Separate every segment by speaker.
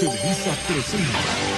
Speaker 1: Televisa presenta.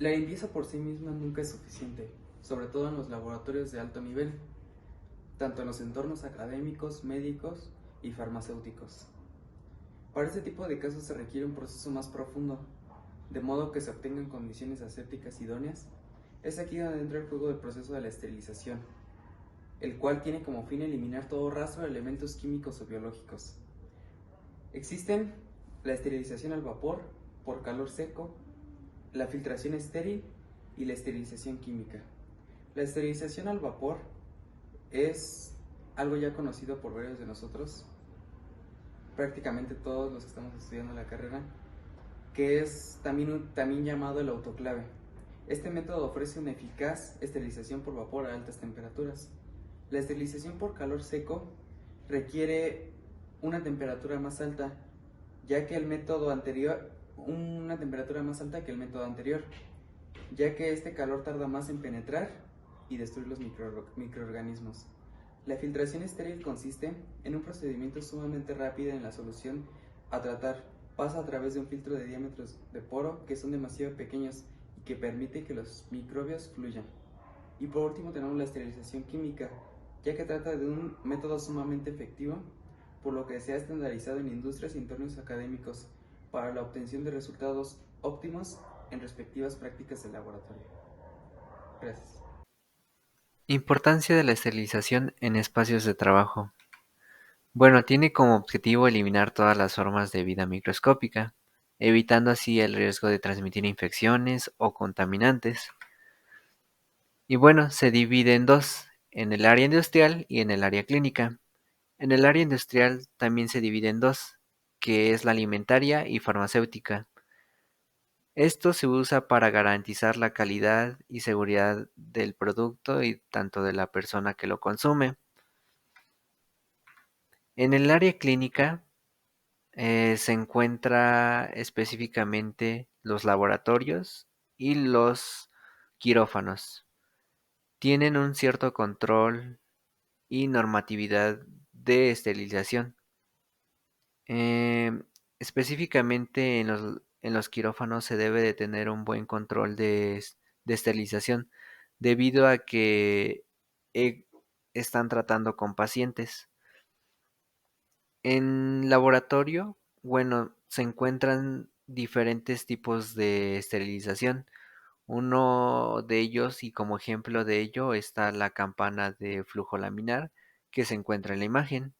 Speaker 2: La limpieza por sí misma nunca es suficiente, sobre todo en los laboratorios de alto nivel, tanto en los entornos académicos, médicos y farmacéuticos. Para este tipo de casos se requiere un proceso más profundo, de modo que se obtengan condiciones asépticas idóneas. Es aquí donde entra el juego del proceso de la esterilización, el cual tiene como fin eliminar todo rastro de elementos químicos o biológicos. Existen la esterilización al vapor, por calor seco, la filtración estéril y la esterilización química. La esterilización al vapor es algo ya conocido por varios de nosotros, prácticamente todos los que estamos estudiando la carrera, que es también llamado el autoclave. Este método ofrece una eficaz esterilización por vapor a altas temperaturas. La esterilización por calor seco requiere una temperatura más alta, ya que el método anterior, una temperatura más alta que el método anterior, ya que este calor tarda más en penetrar y destruir los microorganismos. La filtración estéril consiste en un procedimiento sumamente rápido en la solución a tratar. Pasa a través de un filtro de diámetros de poro que son demasiado pequeños y que permite que los microbios fluyan. Y por último tenemos la esterilización química, ya que trata de un método sumamente efectivo, por lo que se ha estandarizado en industrias y entornos académicos para la obtención de resultados óptimos en respectivas prácticas de laboratorio. Gracias.
Speaker 3: Importancia de la esterilización en espacios de trabajo. Bueno, tiene como objetivo eliminar todas las formas de vida microscópica, evitando así el riesgo de transmitir infecciones o contaminantes. Y bueno, se divide en dos, en el área industrial y en el área clínica. En el área industrial también se divide en dos, que es la alimentaria y farmacéutica. Esto se usa para garantizar la calidad y seguridad del producto y tanto de la persona que lo consume. En el área clínica se encuentra específicamente los laboratorios y los quirófanos. Tienen un cierto control y normatividad de esterilización. Em, Específicamente en los quirófanos se debe de tener un buen control de esterilización debido a que eh, están tratando con pacientes. En laboratorio, bueno, se encuentran diferentes tipos de esterilización. Uno de ellos, y como ejemplo de ello, está la campana de flujo laminar que se encuentra en la imagen.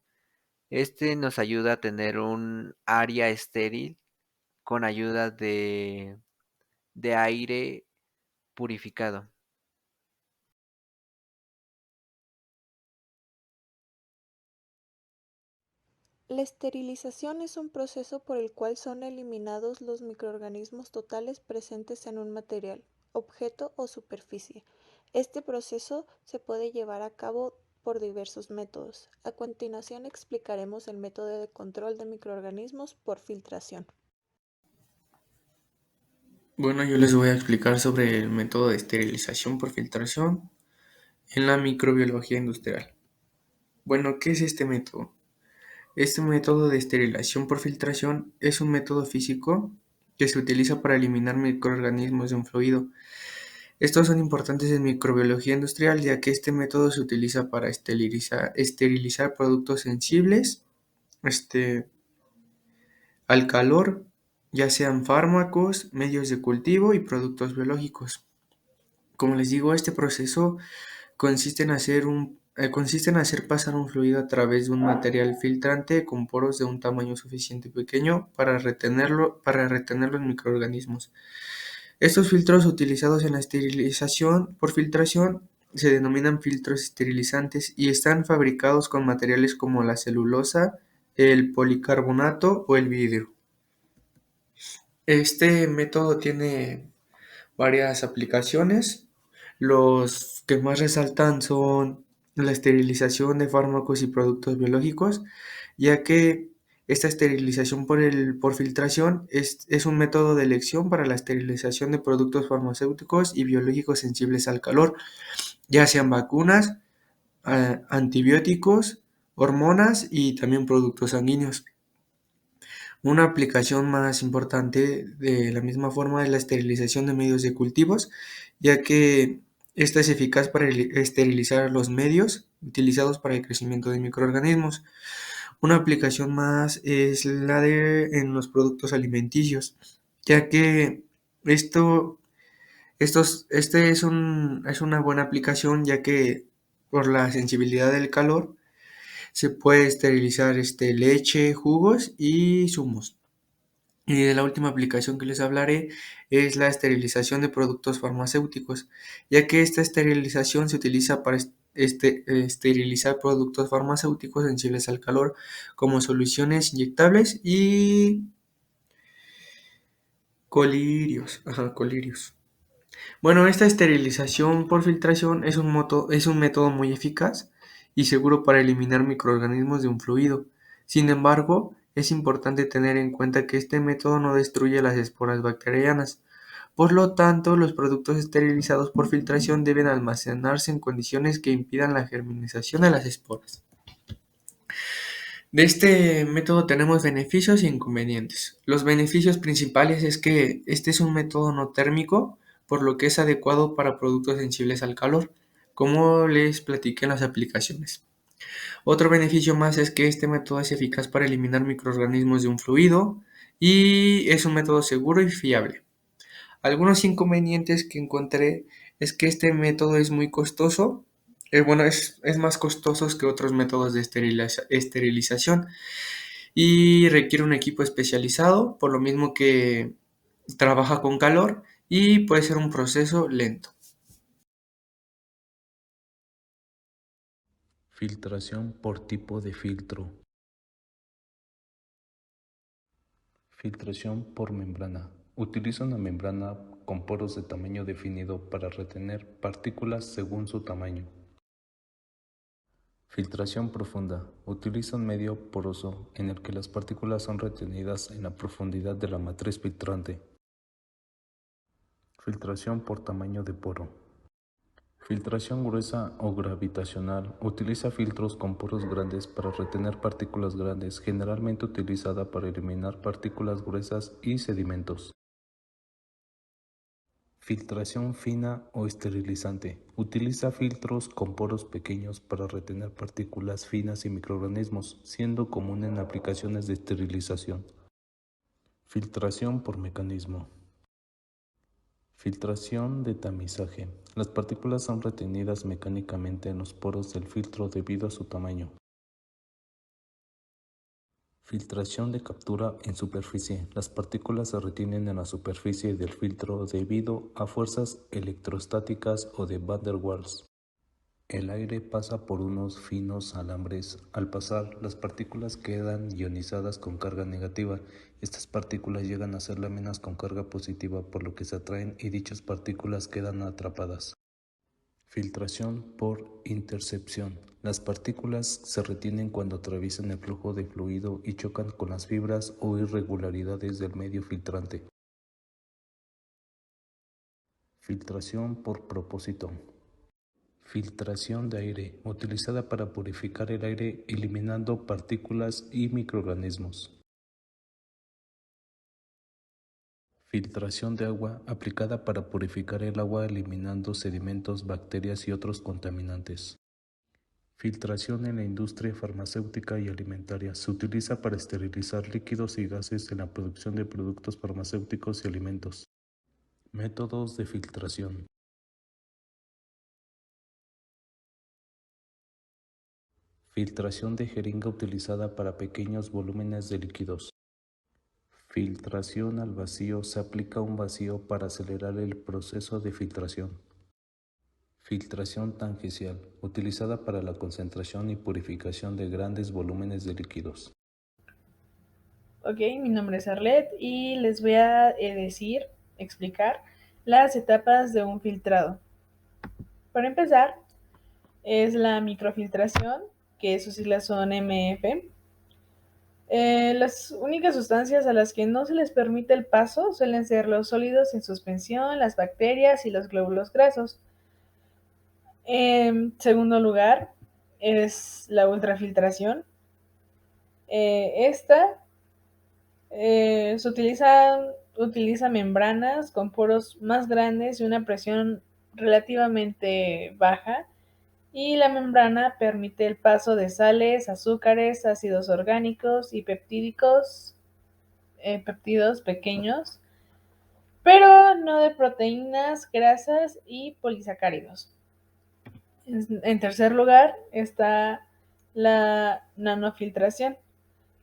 Speaker 3: Este nos ayuda a tener un área estéril con ayuda de aire purificado.
Speaker 4: La esterilización es un proceso por el cual son eliminados los microorganismos totales presentes en un material, objeto o superficie. Este proceso se puede llevar a cabo por diversos métodos. A continuación explicaremos el método de control de microorganismos por filtración.
Speaker 5: Bueno, yo les voy a explicar sobre el método de esterilización por filtración en la microbiología industrial. Bueno, ¿qué es este método? Este método de esterilización por filtración es un método físico que se utiliza para eliminar microorganismos de un fluido. Estos son importantes en microbiología industrial ya que este método se utiliza para esterilizar productos sensibles al calor, ya sean fármacos, medios de cultivo y productos biológicos. Como les digo, este proceso consiste en hacer pasar un fluido a través de un material filtrante con poros de un tamaño suficiente pequeño para retener los microorganismos. Estos filtros utilizados en la esterilización por filtración se denominan filtros esterilizantes y están fabricados con materiales como la celulosa, el policarbonato o el vidrio. Este método tiene varias aplicaciones. Los que más resaltan son la esterilización de fármacos y productos biológicos, ya que esta esterilización por filtración es un método de elección para la esterilización de productos farmacéuticos y biológicos sensibles al calor, ya sean vacunas, antibióticos, hormonas y también productos sanguíneos. Una aplicación más importante de la misma forma es la esterilización de medios de cultivos, ya que esta es eficaz para esterilizar los medios utilizados para el crecimiento de microorganismos. Una aplicación más es la de en los productos alimenticios, ya que esto, es una buena aplicación, ya que por la sensibilidad del calor se puede esterilizar leche, jugos y zumos. Y de la última aplicación que les hablaré es la esterilización de productos farmacéuticos, ya que esta esterilización se utiliza para esterilizar productos farmacéuticos sensibles al calor, como soluciones inyectables y colirios. Ajá, colirios. Bueno, esta esterilización por filtración es un método muy eficaz y seguro para eliminar microorganismos de un fluido. Sin embargo, es importante tener en cuenta que este método no destruye las esporas bacterianas. Por lo tanto, los productos esterilizados por filtración deben almacenarse en condiciones que impidan la germinación de las esporas. De este método tenemos beneficios e inconvenientes. Los beneficios principales es que este es un método no térmico, por lo que es adecuado para productos sensibles al calor, como les platiqué en las aplicaciones. Otro beneficio más es que este método es eficaz para eliminar microorganismos de un fluido y es un método seguro y fiable. Algunos inconvenientes que encontré es que este método es muy costoso. Bueno, es más costoso que otros métodos de esterilización y requiere un equipo especializado, por lo mismo que trabaja con calor y puede ser un proceso lento.
Speaker 1: Filtración por tipo de filtro. Filtración por membrana. Utiliza una membrana con poros de tamaño definido para retener partículas según su tamaño. Filtración profunda. Utiliza un medio poroso en el que las partículas son retenidas en la profundidad de la matriz filtrante. Filtración por tamaño de poro. Filtración gruesa o gravitacional. Utiliza filtros con poros grandes para retener partículas grandes, generalmente utilizada para eliminar partículas gruesas y sedimentos. Filtración fina o esterilizante. Utiliza filtros con poros pequeños para retener partículas finas y microorganismos, siendo común en aplicaciones de esterilización. Filtración por mecanismo. Filtración de tamizaje. Las partículas son retenidas mecánicamente en los poros del filtro debido a su tamaño. Filtración de captura en superficie. Las partículas se retienen en la superficie del filtro debido a fuerzas electrostáticas o de Van der Waals. El aire pasa por unos finos alambres. Al pasar, las partículas quedan ionizadas con carga negativa. Estas partículas llegan a ser láminas con carga positiva, por lo que se atraen y dichas partículas quedan atrapadas. Filtración por intercepción. Las partículas se retienen cuando atraviesan el flujo de fluido y chocan con las fibras o irregularidades del medio filtrante. Filtración por propósito. Filtración de aire, utilizada para purificar el aire eliminando partículas y microorganismos. Filtración de agua, aplicada para purificar el agua eliminando sedimentos, bacterias y otros contaminantes. Filtración en la industria farmacéutica y alimentaria. Se utiliza para esterilizar líquidos y gases en la producción de productos farmacéuticos y alimentos. Métodos de filtración. Filtración de jeringa utilizada para pequeños volúmenes de líquidos. Filtración al vacío. Se aplica un vacío para acelerar el proceso de filtración. Filtración tangencial, utilizada para la concentración y purificación de grandes volúmenes de líquidos.
Speaker 6: Ok, mi nombre es Arlet y les voy a explicar las etapas de un filtrado. Para empezar, es la microfiltración, que sus siglas son MF. Las únicas sustancias a las que no se les permite el paso suelen ser los sólidos en suspensión, las bacterias y los glóbulos grasos. En segundo lugar, es la ultrafiltración. Esta se utiliza membranas con poros más grandes y una presión relativamente baja, y la membrana permite el paso de sales, azúcares, ácidos orgánicos y peptídidos pequeños, pero no de proteínas, grasas y polisacáridos. En tercer lugar está la nanofiltración.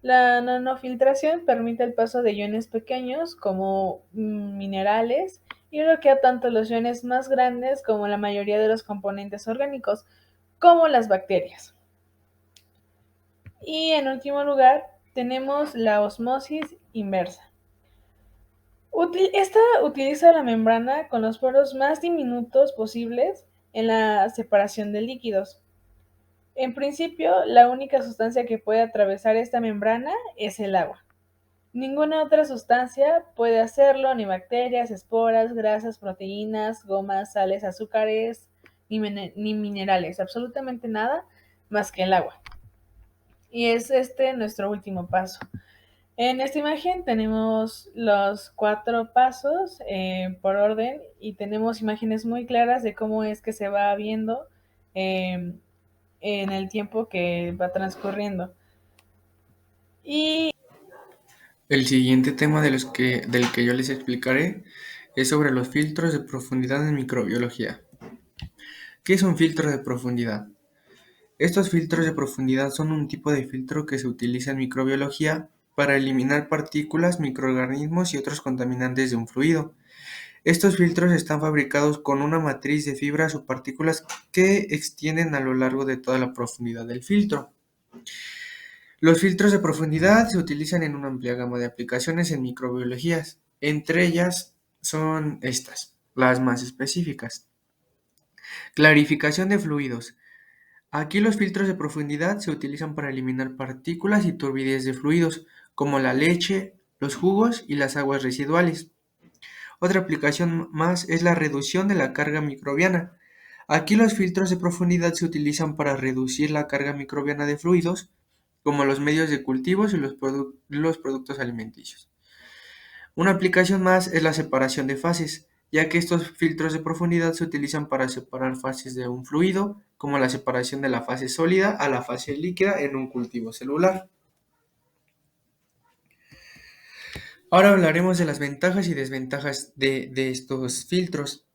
Speaker 6: La nanofiltración permite el paso de iones pequeños como minerales y bloquea tanto los iones más grandes como la mayoría de los componentes orgánicos, como las bacterias. Y en último lugar tenemos la osmosis inversa. Esta utiliza la membrana con los poros más diminutos posibles en la separación de líquidos. En principio, la única sustancia que puede atravesar esta membrana es el agua. Ninguna otra sustancia puede hacerlo, ni bacterias, esporas, grasas, proteínas, gomas, sales, azúcares, ni minerales, absolutamente nada más que el agua. Y es nuestro último paso. En esta imagen tenemos los 4 pasos por orden, y tenemos imágenes muy claras de cómo es que se va viendo en el tiempo que va transcurriendo. Y
Speaker 5: El siguiente tema del que yo les explicaré es sobre los filtros de profundidad en microbiología. ¿Qué es un filtro de profundidad? Estos filtros de profundidad son un tipo de filtro que se utiliza en microbiología para eliminar partículas, microorganismos y otros contaminantes de un fluido. Estos filtros están fabricados con una matriz de fibras o partículas que extienden a lo largo de toda la profundidad del filtro. Los filtros de profundidad se utilizan en una amplia gama de aplicaciones en microbiología. Entre ellas son estas, las más específicas. Clarificación de fluidos. Aquí los filtros de profundidad se utilizan para eliminar partículas y turbidez de fluidos, como la leche, los jugos y las aguas residuales. Otra aplicación más es la reducción de la carga microbiana. Aquí los filtros de profundidad se utilizan para reducir la carga microbiana de fluidos, como los medios de cultivos y los productos alimenticios. Una aplicación más es la separación de fases, ya que estos filtros de profundidad se utilizan para separar fases de un fluido, como la separación de la fase sólida a la fase líquida en un cultivo celular. Ahora hablaremos de las ventajas y desventajas de estos filtros.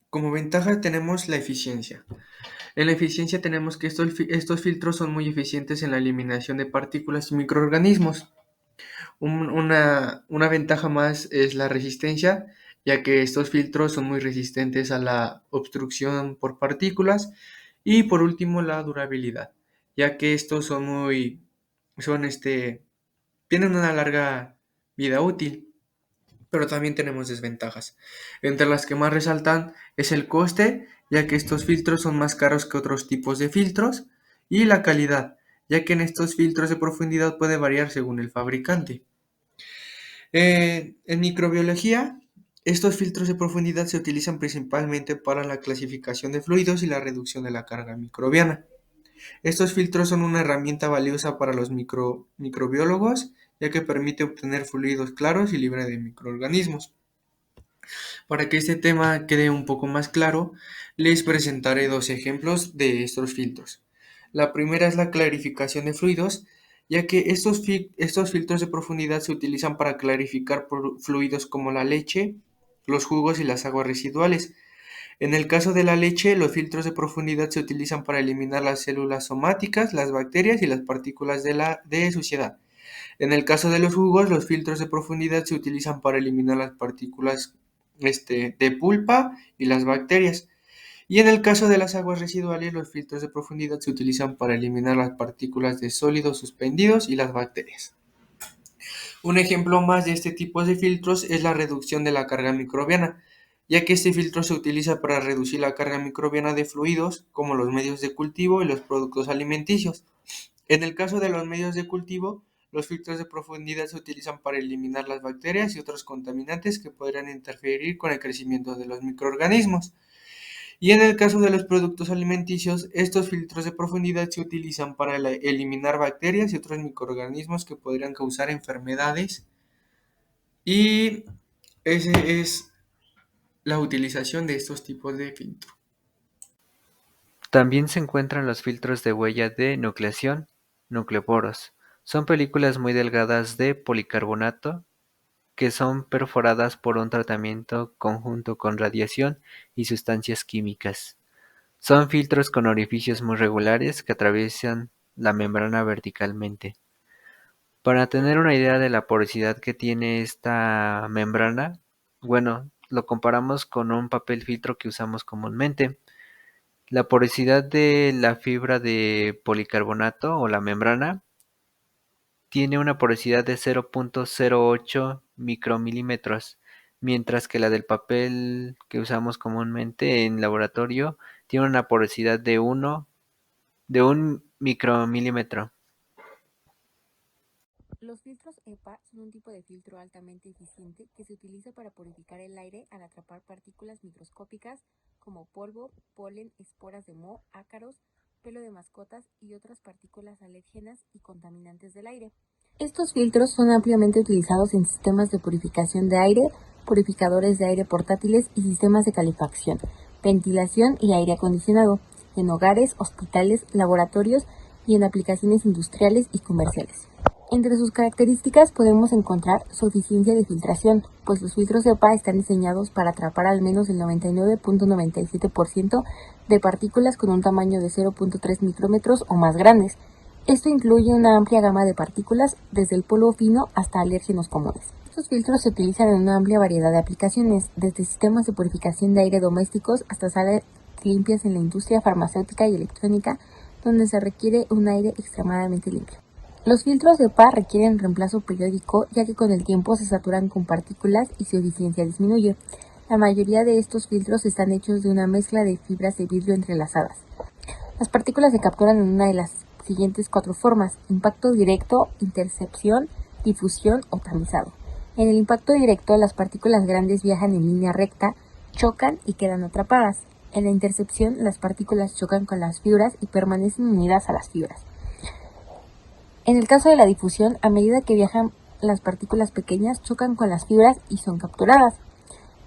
Speaker 5: Como ventaja tenemos la eficiencia. En la eficiencia tenemos que estos filtros son muy eficientes en la eliminación de partículas y microorganismos. Una ventaja más es la resistencia, ya que estos filtros son muy resistentes a la obstrucción por partículas. Y por último, la durabilidad, ya que estos tienen una larga vida útil. Pero también tenemos desventajas, entre las que más resaltan es el coste, ya que estos filtros son más caros que otros tipos de filtros, y la calidad, ya que en estos filtros de profundidad puede variar según el fabricante. En microbiología, estos filtros de profundidad se utilizan principalmente para la clasificación de fluidos y la reducción de la carga microbiana. Estos filtros son una herramienta valiosa para los microbiólogos, ya que permite obtener fluidos claros y libres de microorganismos. Para que este tema quede un poco más claro, les presentaré 2 ejemplos de estos filtros. La primera es la clarificación de fluidos, ya que estos filtros de profundidad se utilizan para clarificar fluidos como la leche, los jugos y las aguas residuales. En el caso de la leche, los filtros de profundidad se utilizan para eliminar las células somáticas, las bacterias y las partículas de suciedad. En el caso de los jugos, los filtros de profundidad se utilizan para eliminar las partículas de pulpa y las bacterias. Y en el caso de las aguas residuales, los filtros de profundidad se utilizan para eliminar las partículas de sólidos suspendidos y las bacterias. Un ejemplo más de este tipo de filtros es la reducción de la carga microbiana, ya que este filtro se utiliza para reducir la carga microbiana de fluidos como los medios de cultivo y los productos alimenticios. En el caso de los medios de cultivo, los filtros de profundidad se utilizan para eliminar las bacterias y otros contaminantes que podrían interferir con el crecimiento de los microorganismos. Y en el caso de los productos alimenticios, estos filtros de profundidad se utilizan para eliminar bacterias y otros microorganismos que podrían causar enfermedades. Y esa es la utilización de estos tipos de filtro.
Speaker 3: También se encuentran los filtros de huella de nucleación, nucleoporos. Son películas muy delgadas de policarbonato que son perforadas por un tratamiento conjunto con radiación y sustancias químicas. Son filtros con orificios muy regulares que atraviesan la membrana verticalmente. Para tener una idea de la porosidad que tiene esta membrana, bueno, lo comparamos con un papel filtro que usamos comúnmente. La porosidad de la fibra de policarbonato o la membrana tiene una porosidad de 0.08 micromilímetros, mientras que la del papel que usamos comúnmente en laboratorio tiene una porosidad de 1 micromilímetro.
Speaker 7: Los filtros EPA son un tipo de filtro altamente eficiente que se utiliza para purificar el aire al atrapar partículas microscópicas como polvo, polen, esporas de moho, ácaros, pelo de mascotas y otras partículas alérgenas y contaminantes del aire. Estos filtros son ampliamente utilizados en sistemas de purificación de aire, purificadores de aire portátiles y sistemas de calefacción, ventilación y aire acondicionado, en hogares, hospitales, laboratorios y en aplicaciones industriales y comerciales. Entre sus características podemos encontrar su eficiencia de filtración, pues los filtros EPA están diseñados para atrapar al menos el 99.97% de partículas con un tamaño de 0.3 micrómetros o más grandes. Esto incluye una amplia gama de partículas, desde el polvo fino hasta alérgenos comunes. Estos filtros se utilizan en una amplia variedad de aplicaciones, desde sistemas de purificación de aire domésticos hasta salas limpias en la industria farmacéutica y electrónica, donde se requiere un aire extremadamente limpio. Los filtros EPA requieren reemplazo periódico, ya que con el tiempo se saturan con partículas y su eficiencia disminuye. La mayoría de estos filtros están hechos de una mezcla de fibras de vidrio entrelazadas. Las partículas se capturan en una de las siguientes 4 formas: impacto directo, intercepción, difusión o tamizado. En el impacto directo, las partículas grandes viajan en línea recta, chocan y quedan atrapadas. En la intercepción, las partículas chocan con las fibras y permanecen unidas a las fibras. En el caso de la difusión, a medida que viajan, las partículas pequeñas chocan con las fibras y son capturadas.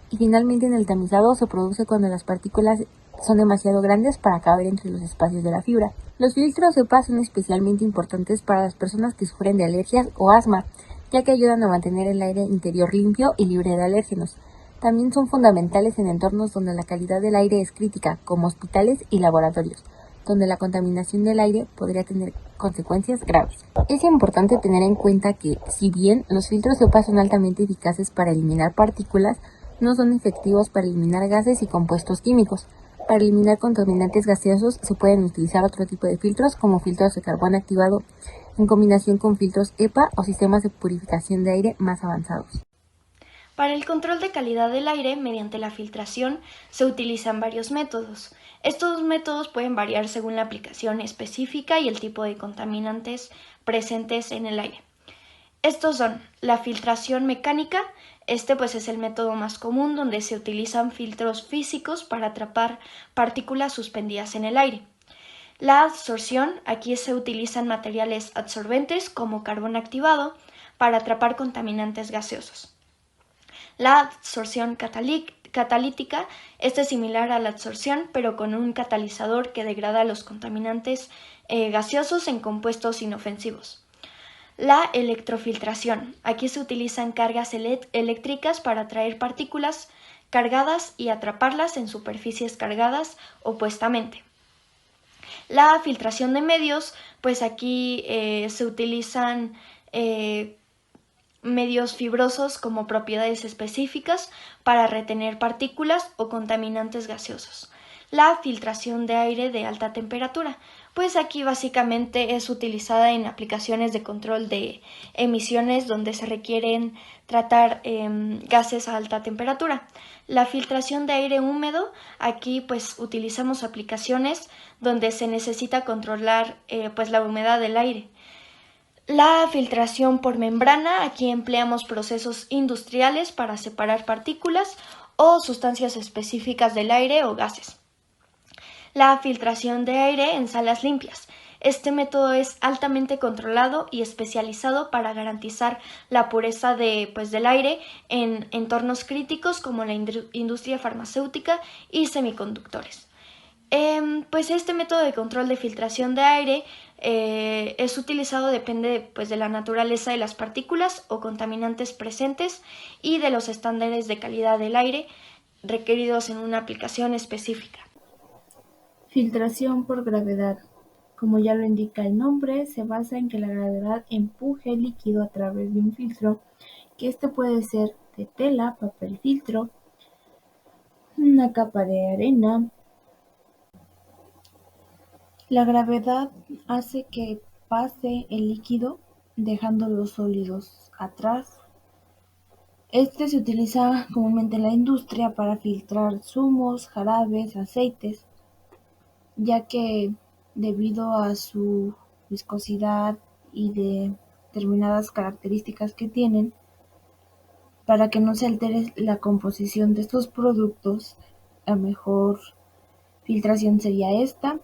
Speaker 7: Y finalmente, en el tamizado se produce cuando las partículas son demasiado grandes para caber entre los espacios de la fibra. Los filtros EPA son especialmente importantes para las personas que sufren de alergias o asma, ya que ayudan a mantener el aire interior limpio y libre de alérgenos. También son fundamentales en entornos donde la calidad del aire es crítica, como hospitales y laboratorios, donde la contaminación del aire podría tener consecuencias graves. Es importante tener en cuenta que, si bien los filtros EPA son altamente eficaces para eliminar partículas, no son efectivos para eliminar gases y compuestos químicos. Para eliminar contaminantes gaseosos se pueden utilizar otro tipo de filtros, como filtros de carbón activado, en combinación con filtros EPA o sistemas de purificación de aire más avanzados.
Speaker 8: Para el control de calidad del aire mediante la filtración se utilizan varios métodos. Estos métodos pueden variar según la aplicación específica y el tipo de contaminantes presentes en el aire. Estos son la filtración mecánica. Pues es el método más común, donde se utilizan filtros físicos para atrapar partículas suspendidas en el aire. La absorción, aquí se utilizan materiales absorbentes como carbón activado para atrapar contaminantes gaseosos. La absorción catalítica, es similar a la absorción, pero con un catalizador que degrada los contaminantes gaseosos en compuestos inofensivos. La electrofiltración, aquí se utilizan cargas eléctricas para atraer partículas cargadas y atraparlas en superficies cargadas opuestamente. La filtración de medios, pues aquí se utilizan medios fibrosos como propiedades específicas para retener partículas o contaminantes gaseosos. la filtración de aire de alta temperatura, pues aquí básicamente es utilizada en aplicaciones de control de emisiones donde se requieren tratar gases a alta temperatura. La filtración de aire húmedo, aquí pues utilizamos aplicaciones donde se necesita controlar pues la humedad del aire. La filtración por membrana, aquí empleamos procesos industriales para separar partículas o sustancias específicas del aire o gases. La filtración de aire en salas limpias. Este método es altamente controlado y especializado para garantizar la pureza del aire en entornos críticos como la industria farmacéutica y semiconductores. Pues este método de control de filtración de aire es utilizado, depende de la naturaleza de las partículas o contaminantes presentes y de los estándares de calidad del aire requeridos en una aplicación específica.
Speaker 9: Filtración por gravedad. Como ya lo indica el nombre, se basa en que la gravedad empuje el líquido a través de un filtro, que este puede ser de tela, papel filtro, una capa de arena. La gravedad hace que pase el líquido dejando los sólidos atrás. Este se utiliza comúnmente en la industria para filtrar zumos, jarabes, aceites, ya que debido a su viscosidad y determinadas características que tienen, para que no se altere la composición de estos productos, la mejor filtración sería esta.